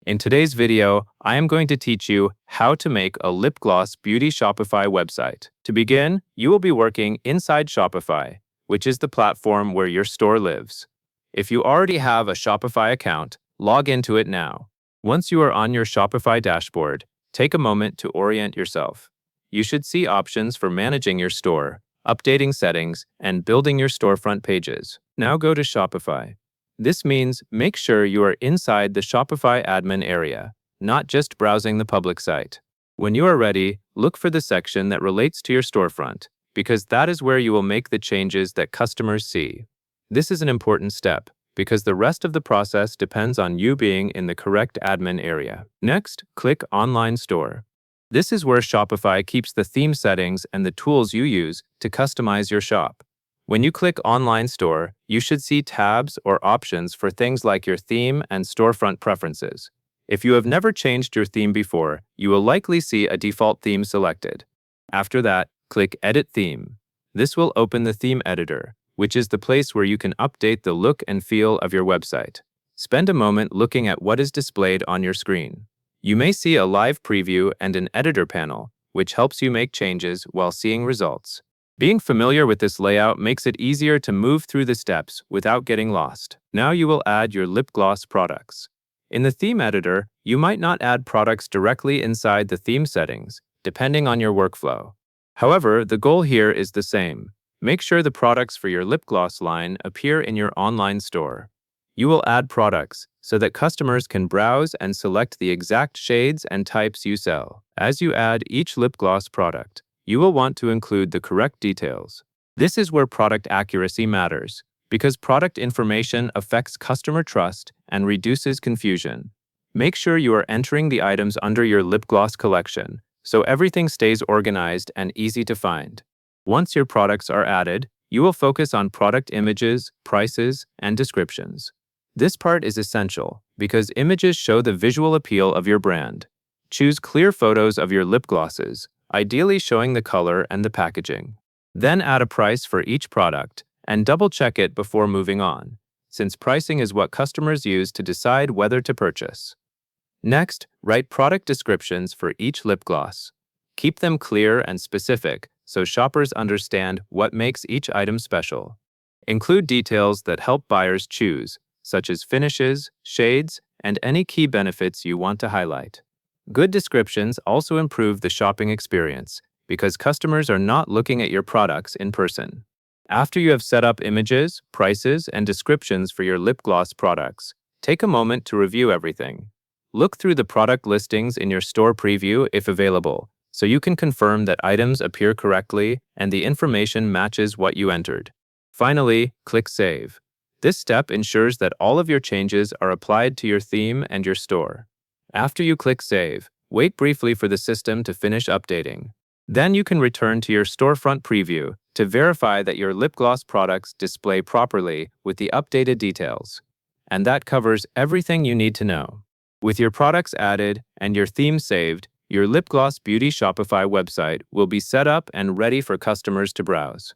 In today's video, I am going to teach you how to make a lip gloss beauty Shopify website. To begin, you will be working inside Shopify, which is the platform where your store lives. If you already have a Shopify account, log into it now. Once you are on your Shopify dashboard, take a moment to orient yourself. You should see options for managing your store, updating settings, and building your storefront pages. Now go to Shopify. This means make sure you are inside the Shopify admin area, not just browsing the public site. When you are ready, look for the section that relates to your storefront, because that is where you will make the changes that customers see. This is an important step, because the rest of the process depends on you being in the correct admin area. Next, click Online Store. This is where Shopify keeps the theme settings and the tools you use to customize your shop. When you click Online Store, you should see tabs or options for things like your theme and storefront preferences. If you have never changed your theme before, you will likely see a default theme selected. After that, click Edit Theme. This will open the theme editor, which is the place where you can update the look and feel of your website. Spend a moment looking at what is displayed on your screen. You may see a live preview and an editor panel, which helps you make changes while seeing results. Being familiar with this layout makes it easier to move through the steps without getting lost. Now you will add your lip gloss products. In the theme editor, you might not add products directly inside the theme settings, depending on your workflow. However, the goal here is the same. Make sure the products for your lip gloss line appear in your online store. You will add products so that customers can browse and select the exact shades and types you sell. As you add each lip gloss product, you will want to include the correct details. This is where product accuracy matters, because product information affects customer trust and reduces confusion. Make sure you are entering the items under your lip gloss collection, so everything stays organized and easy to find. Once your products are added, you will focus on product images, prices, and descriptions. This part is essential because images show the visual appeal of your brand. Choose clear photos of your lip glosses, ideally showing the color and the packaging. Then add a price for each product and double-check it before moving on, since pricing is what customers use to decide whether to purchase. Next, write product descriptions for each lip gloss. Keep them clear and specific so shoppers understand what makes each item special. Include details that help buyers choose, such as finishes, shades, and any key benefits you want to highlight. Good descriptions also improve the shopping experience because customers are not looking at your products in person. After you have set up images, prices, and descriptions for your lip gloss products, take a moment to review everything. Look through the product listings in your store preview if available, so you can confirm that items appear correctly and the information matches what you entered. Finally, click Save. This step ensures that all of your changes are applied to your theme and your store. After you click Save, wait briefly for the system to finish updating. Then you can return to your storefront preview to verify that your lip gloss products display properly with the updated details. And that covers everything you need to know. With your products added and your theme saved, your lip gloss beauty Shopify website will be set up and ready for customers to browse.